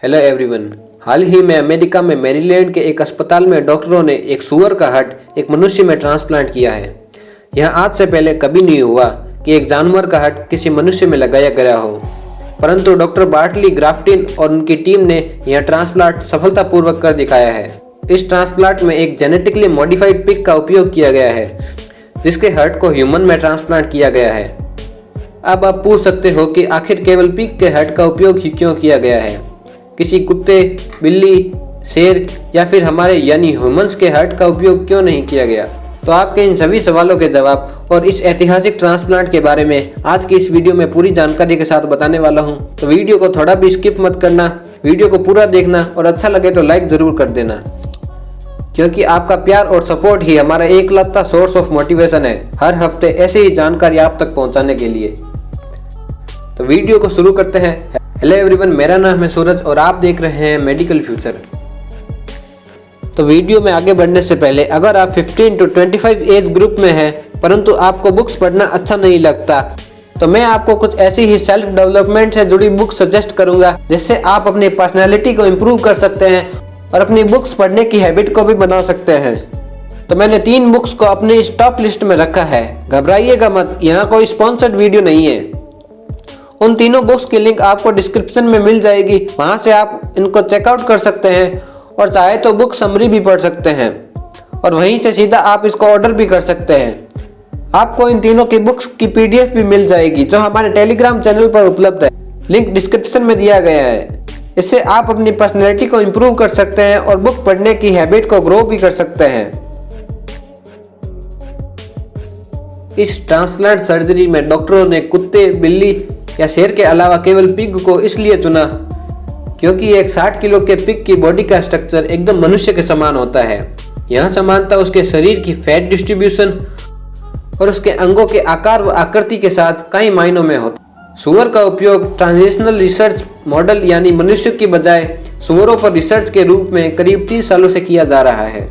Hello everyone. हाल ही में America में Maryland के एक अस्पताल में डॉक्टरों ने एक सूअर का हार्ट एक मनुष्य में ट्रांसप्लांट किया है। यह आज से पहले कभी नहीं हुआ कि एक जानवर का हार्ट किसी मनुष्य में लगाया गया हो, परंतु डॉक्टर बार्टली ग्राफ्टिन और उनकी टीम ने यह ट्रांसप्लांट सफलतापूर्वक कर दिखाया है। इस ट्रांसप्लांट में एक जेनेटिकली मॉडिफाइड पिग का उपयोग किया गया है, जिसके हार्ट को ह्यूमन में ट्रांसप्लांट किया गया है। अब आप पूछ सकते हो कि आखिर केवल पिग के हार्ट का उपयोग ही क्यों किया गया है, किसी कुत्ते, बिल्ली, शेर या फिर हमारे यानी ह्यूमंस के हार्ट का उपयोग क्यों नहीं किया गया? तो आपके इन सभी सवालों के जवाब और इस ऐतिहासिक ट्रांसप्लांट के बारे में आज की इस वीडियो में पूरी जानकारी के साथ बताने वाला हूं। तो वीडियो को थोड़ा भी स्किप मत करना, वीडियो को पूरा देखना और अच्छा लगे तो लाइक जरूर कर देना, क्योंकि आपका प्यार और सपोर्ट ही हमारा एकलौता सोर्स ऑफ मोटिवेशन है हर हफ्ते ऐसे ही जानकारी आप तक पहुंचाने के लिए। तो वीडियो को शुरू करते हैं। हेलो एवरीवन, मेरा नाम है सूरज और आप देख रहे हैं मेडिकल फ्यूचर। तो वीडियो में आगे बढ़ने से पहले अगर आप 15 to 25 एज ग्रुप में हैं परंतु आपको बुक्स पढ़ना अच्छा नहीं लगता, तो मैं आपको कुछ ऐसी ही सेल्फ डेवलपमेंट से जुड़ी बुक्स सजेस्ट करूंगा जिससे आप अपनी पर्सनैलिटी को इम्प्रूव कर सकते हैं और अपनी बुक्स पढ़ने की हैबिट को भी बना सकते हैं। तो मैंने 3 बुक्स को अपनी इस टॉप लिस्ट में रखा है। घबराइएगा मत, यहाँ कोई स्पॉन्सर्ड वीडियो नहीं है। उन तीनों बुक्स की लिंक आपको डिस्क्रिप्शन में मिल जाएगी, वहां से आप इनको चेकआउट कर सकते हैं और चाहे तो बुक समरी भी पढ़ सकते हैं और वहीं से सीधा आप इसको ऑर्डर भी कर सकते हैं। आपको इन तीनों की बुक्स की पीडीएफ भी मिल जाएगी जो हमारे टेलीग्राम चैनल पर उपलब्ध है, लिंक डिस्क्रिप्शन में दिया गया है। इससे आप अपनी पर्सनैलिटी को इम्प्रूव कर सकते हैं और बुक पढ़ने की हैबिट को ग्रो भी कर सकते हैं। इस ट्रांसप्लांट सर्जरी में डॉक्टरों ने कुत्ते, बिल्ली या शेर के अलावा केवल पिग को इसलिए चुना क्योंकि एक 60 किलो के पिग की बॉडी का स्ट्रक्चर एकदम मनुष्य के समान होता है। यह समानता उसके शरीर की फैट डिस्ट्रीब्यूशन और उसके अंगों के आकार व आकृति के साथ कई मायनों में होता। सूअर का उपयोग ट्रांजिशनल रिसर्च मॉडल यानी मनुष्य की बजाय सूअरों पर रिसर्च के रूप में करीब 30 सालों से किया जा रहा है।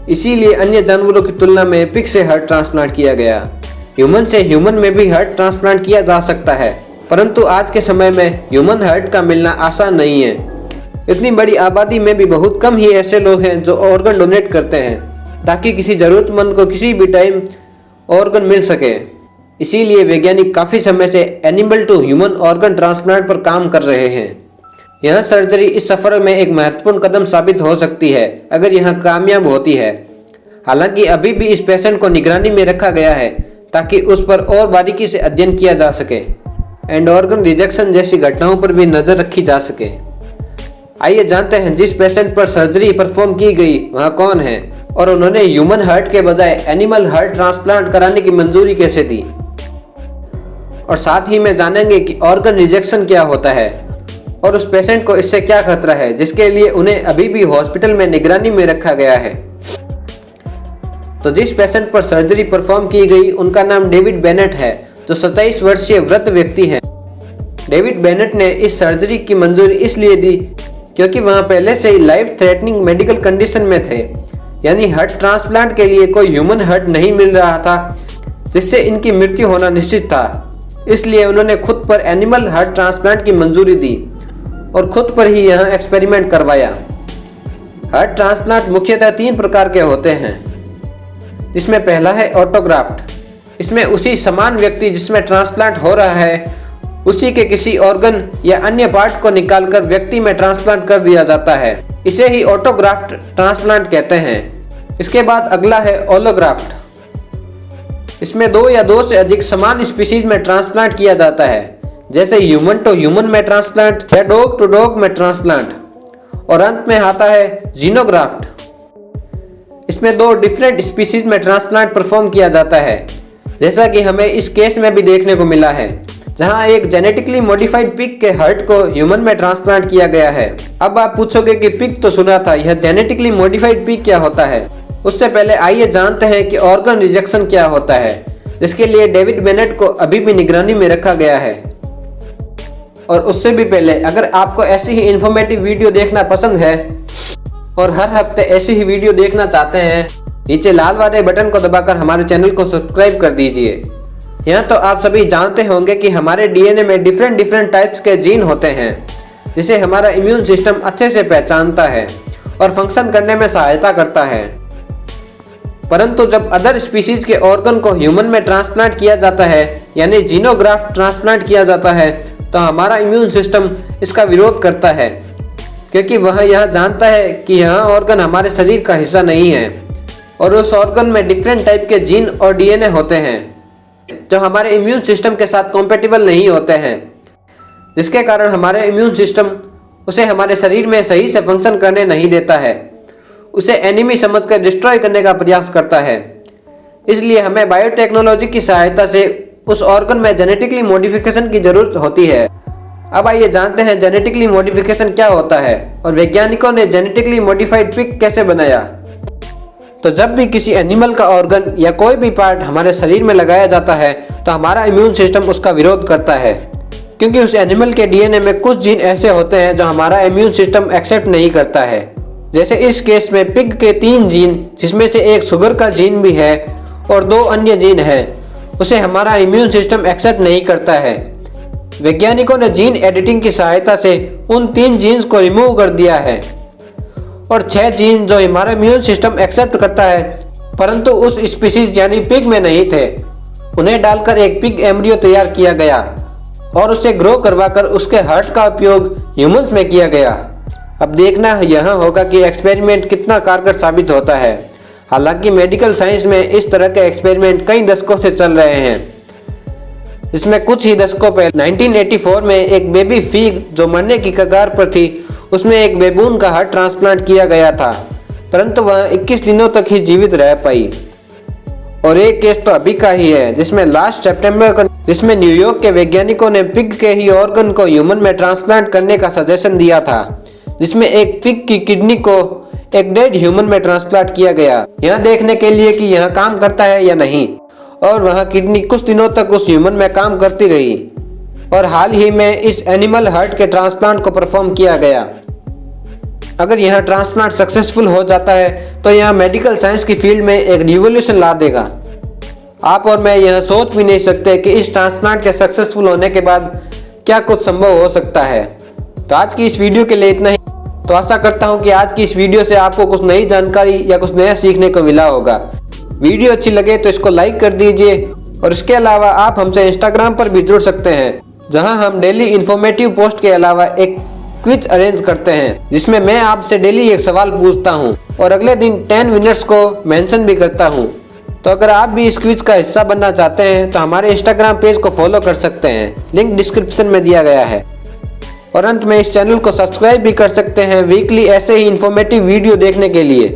इसीलिए अन्य जानवरों की तुलना में पिग से हार्ट ट्रांसप्लांट किया गया। ह्यूमन से ह्यूमन में भी हार्ट ट्रांसप्लांट किया जा सकता है, परंतु आज के समय में ह्यूमन हार्ट का मिलना आसान नहीं है। इतनी बड़ी आबादी में भी बहुत कम ही ऐसे लोग हैं जो ऑर्गन डोनेट करते हैं ताकि किसी जरूरतमंद को किसी भी टाइम ऑर्गन मिल सके। इसीलिए वैज्ञानिक काफ़ी समय से animal to human organ transplant पर काम कर रहे हैं। यह सर्जरी इस सफर में एक महत्वपूर्ण कदम साबित हो सकती है अगर यह कामयाब होती है। हालांकि अभी भी इस पेशेंट को निगरानी में रखा गया है ताकि उस पर और बारीकी से अध्ययन किया जा सके एंड ऑर्गन रिजेक्शन जैसी घटनाओं पर भी नजर रखी जा सके। आइए जानते हैं जिस पेशेंट पर सर्जरी परफॉर्म की गई वह कौन है और उन्होंने ह्यूमन हार्ट के बजाय एनिमल हार्ट ट्रांसप्लांट कराने की मंजूरी कैसे दी, और साथ ही में जानेंगे कि ऑर्गन रिजेक्शन क्या होता है और उस पेशेंट को इससे क्या खतरा है जिसके लिए उन्हें अभी भी हॉस्पिटल में निगरानी में रखा गया है। तो जिस पेशेंट पर सर्जरी परफॉर्म की गई उनका नाम डेविड बेनेट है, जो 27 वर्षीय वृद्ध व्यक्ति हैं। डेविड बेनेट ने इस सर्जरी की मंजूरी इसलिए दी क्योंकि वह पहले से ही लाइफ थ्रेटनिंग मेडिकल कंडीशन में थे, यानी हार्ट ट्रांसप्लांट के लिए कोई ह्यूमन हार्ट नहीं मिल रहा था जिससे इनकी मृत्यु होना निश्चित था। इसलिए उन्होंने खुद पर एनिमल हार्ट ट्रांसप्लांट की मंजूरी दी और खुद पर ही यह एक्सपेरिमेंट करवाया। हार्ट ट्रांसप्लांट मुख्यतः 3 प्रकार के होते हैं, जिसमें पहला है ऑटोग्राफ्ट। इसमें उसी समान व्यक्ति जिसमें ट्रांसप्लांट हो रहा है उसी के किसी ऑर्गन या अन्य पार्ट को निकालकर व्यक्ति में ट्रांसप्लांट कर दिया जाता है। इसे ही ऑटोग्राफ्ट ट्रांसप्लांट कहते हैं। इसके बाद अगला है ऑलोग्राफ्ट। इसमें 2 या 2 से अधिक समान स्पीशीज में ट्रांसप्लांट किया जाता है, जैसे ह्यूमन टू ह्यूमन में ट्रांसप्लांट या डॉग टू डॉग में ट्रांसप्लांट। और अंत में आता है जीनोग्राफ्ट। इसमें 2 डिफरेंट स्पीशीज में ट्रांसप्लांट परफॉर्म किया जाता है, जैसा कि हमें इस केस में भी देखने को मिला है, जहां एक जेनेटिकली मॉडिफाइड पिग के हार्ट को ह्यूमन में ट्रांसप्लांट किया गया है। अब आप पूछोगे कि पिग तो सुना था, यह जेनेटिकली मॉडिफाइड पिग क्या होता है? उससे पहले आइए जानते हैं कि ऑर्गन रिजेक्शन क्या होता है, जिसके लिए डेविड बेनेट को अभी भी निगरानी में रखा गया है। और उससे भी पहले अगर आपको ऐसी ही इंफॉर्मेटिव वीडियो देखना पसंद है और हर हफ्ते ऐसी ही वीडियो देखना चाहते हैं, नीचे लाल वाले बटन को दबाकर हमारे चैनल को सब्सक्राइब कर दीजिए। यहाँ तो आप सभी जानते होंगे कि हमारे डीएनए में डिफरेंट टाइप्स के जीन होते हैं, जिसे हमारा इम्यून सिस्टम अच्छे से पहचानता है और फंक्शन करने में सहायता करता है। परंतु जब अदर स्पीशीज के ऑर्गन को ह्यूमन में ट्रांसप्लांट किया जाता है, यानी जीनोग्राफ्ट ट्रांसप्लांट किया जाता है, तो हमारा इम्यून सिस्टम इसका विरोध करता है, क्योंकि वह यह जानता है कि यह ऑर्गन हमारे शरीर का हिस्सा नहीं है और उस ऑर्गन में डिफरेंट टाइप के जीन और डीएनए होते हैं जो हमारे इम्यून सिस्टम के साथ कॉम्पेटिबल नहीं होते हैं, जिसके कारण हमारे इम्यून सिस्टम उसे हमारे शरीर में सही से फंक्शन करने नहीं देता है, उसे एनिमी समझकर डिस्ट्रॉय करने का प्रयास करता है। इसलिए हमें बायोटेक्नोलॉजी की सहायता से उस ऑर्गन में जेनेटिकली मॉडिफिकेशन की जरूरत होती है। अब आइए जानते हैं जेनेटिकली मॉडिफिकेशन क्या होता है और वैज्ञानिकों ने जेनेटिकली मॉडिफाइड पिग कैसे बनाया। तो जब भी किसी एनिमल का ऑर्गन या कोई भी पार्ट हमारे शरीर में लगाया जाता है तो हमारा इम्यून सिस्टम उसका विरोध करता है, क्योंकि उस एनिमल के डीएनए में कुछ जीन ऐसे होते हैं जो हमारा इम्यून सिस्टम एक्सेप्ट नहीं करता है। जैसे इस केस में पिग के 3 जीन, जिसमें से एक शुगर का जीन भी है और 2 अन्य जीन हैं, उसे हमारा इम्यून सिस्टम एक्सेप्ट नहीं करता है। वैज्ञानिकों ने जीन एडिटिंग की सहायता से उन 3 जीन्स को रिमूव कर दिया है और 6 जीन जो हमारा इम्यून सिस्टम एक्सेप्ट करता है परंतु उस स्पीशीज यानी पिग में नहीं थे, उन्हें डालकर एक पिग एम्ब्रियो तैयार किया गया और उसे ग्रो करवाकर उसके हार्ट का उपयोग ह्यूमंस में किया गया। अब देखना यह होगा कि एक्सपेरिमेंट कितना कारगर साबित होता है। हालांकि मेडिकल साइंस में इस तरह के एक्सपेरिमेंट कई दशकों से चल रहे हैं। इसमें कुछ ही दशकों पहले 1984 में एक बेबी फिग जो मरने की कगार पर थी, उसमें एक बेबून का हार्ट ट्रांसप्लांट किया गया था, परंतु वह 21 दिनों तक ही जीवित रह पाई। और एक केस तो अभी का ही है जिसमें लास्ट सितंबर को जिसमें न्यूयॉर्क के वैज्ञानिकों ने पिग के ही ऑर्गन को ह्यूमन में ट्रांसप्लांट करने का सजेशन दिया था, जिसमें एक पिग की किडनी को एक डेड ह्यूमन में ट्रांसप्लांट किया गया, यह देखने के लिए कि यह काम करता है या नहीं। और वह किडनी कुछ दिनों तक उस ह्यूमन में काम करती रही और हाल ही में इस एनिमल हार्ट के ट्रांसप्लांट को परफॉर्म किया गया। अगर यह ट्रांसप्लांट सक्सेसफुल हो जाता है तो यह मेडिकल साइंस की फील्ड में एक रिवॉल्यूशन ला देगा। आप और मैं यह सोच भी नहीं सकते कि इस ट्रांसप्लांट के सक्सेसफुल होने के बाद क्या कुछ संभव हो सकता है। तो आज की इस वीडियो के लिए इतना ही। तो आशा करता हूँ कि आज की इस वीडियो से आपको कुछ नई जानकारी या कुछ नया सीखने को मिला होगा। वीडियो अच्छी लगे तो इसको लाइक कर दीजिए और इसके अलावा आप हमसे इंस्टाग्राम पर भी जुड़ सकते हैं, जहां हम डेली इन्फॉर्मेटिव पोस्ट के अलावा एक क्विज अरेंज करते हैं जिसमें मैं आपसे डेली एक सवाल पूछता हूं और अगले दिन 10 विनर्स को मेंशन भी करता हूं। तो अगर आप भी इस क्विज का हिस्सा बनना चाहते हैं तो हमारे इंस्टाग्राम पेज को फॉलो कर सकते हैं, लिंक डिस्क्रिप्शन में दिया गया है। और अंत में इस चैनल को सब्सक्राइब भी कर सकते हैं वीकली ऐसे ही इन्फॉर्मेटिव वीडियो देखने के लिए।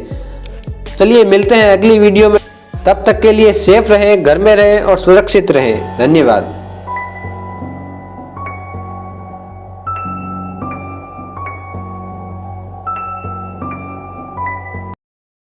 चलिए मिलते हैं अगली वीडियो में, तब तक के लिए सेफ रहें, घर में रहें और सुरक्षित रहें। धन्यवाद।